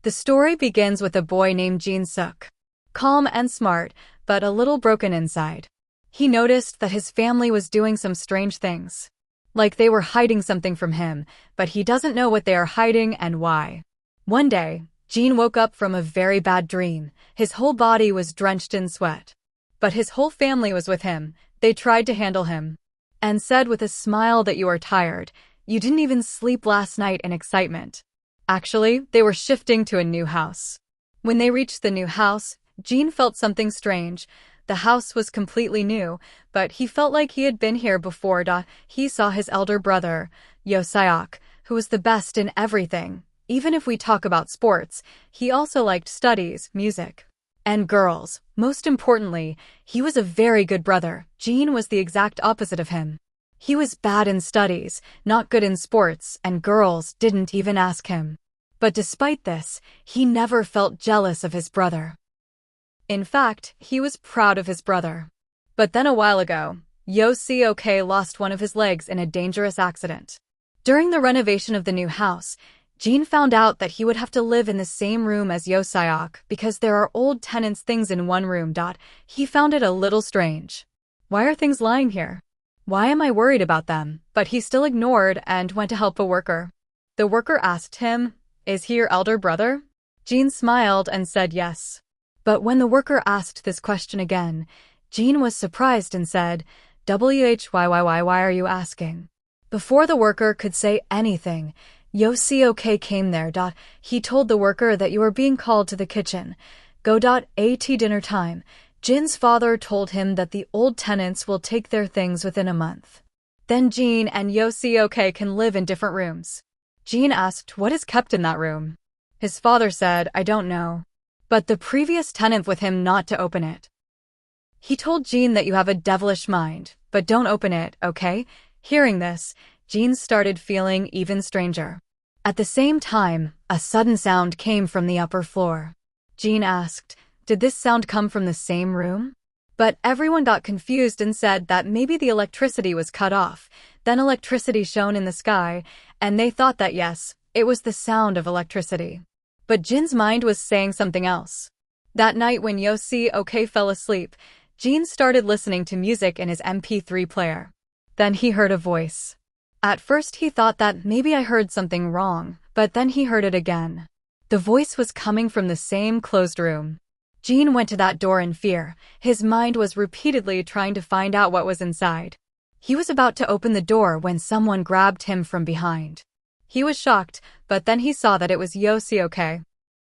The story begins with a boy named Jin-suk. Calm and smart, but a little broken inside. He noticed that his family was doing some strange things. Like they were hiding something from him, but he doesn't know what they are hiding and why. One day, Jin woke up from a very bad dream. His whole body was drenched in sweat. But his whole family was with him. They tried to handle him and said with a smile that you are tired. You didn't even sleep last night in excitement. Actually, they were shifting to a new house. When they reached the new house, Jin felt something strange. The house was completely new, but he felt like he had been here before. He saw his elder brother, Yoseok, who was the best in everything. Even if we talk about sports, he also liked studies, music, and girls. Most importantly, he was a very good brother. Jin was the exact opposite of him. He was bad in studies, not good in sports, and girls didn't even ask him. But despite this, he never felt jealous of his brother. In fact, he was proud of his brother. But then a while ago, Yoseok lost one of his legs in a dangerous accident. During the renovation of the new house, Jin found out that he would have to live in the same room as Yoseok because there are old tenants' things in one room. He found it a little strange. Why are things lying here? Why am I worried about them? But he still ignored and went to help a worker. The worker asked him, "Is he your elder brother?" Jin smiled and said yes. But when the worker asked this question again, Jin was surprised and said, why are you asking? Before the worker could say anything, Yoseok came there. He told the worker that you are being called to the kitchen. Go. At dinner time. Jin's father told him that the old tenants will take their things within a month. Then Jin and Yoseok can live in different rooms. Jin asked what is kept in that room. His father said, I don't know. But the previous tenant with him not to open it. He told Jin that you have a devilish mind, but don't open it, okay? Hearing this, Jin started feeling even stranger. At the same time, a sudden sound came from the upper floor. Jin asked, did this sound come from the same room? But everyone got confused and said that maybe the electricity was cut off. Then electricity shone in the sky, and they thought that yes, it was the sound of electricity. But Jin's mind was saying something else. That night when Yoseok fell asleep, Jin started listening to music in his MP3 player. Then he heard a voice. At first he thought that maybe I heard something wrong, but then he heard it again. The voice was coming from the same closed room. Jin went to that door in fear. His mind was repeatedly trying to find out what was inside. He was about to open the door when someone grabbed him from behind. He was shocked, but then he saw that it was Yoseok.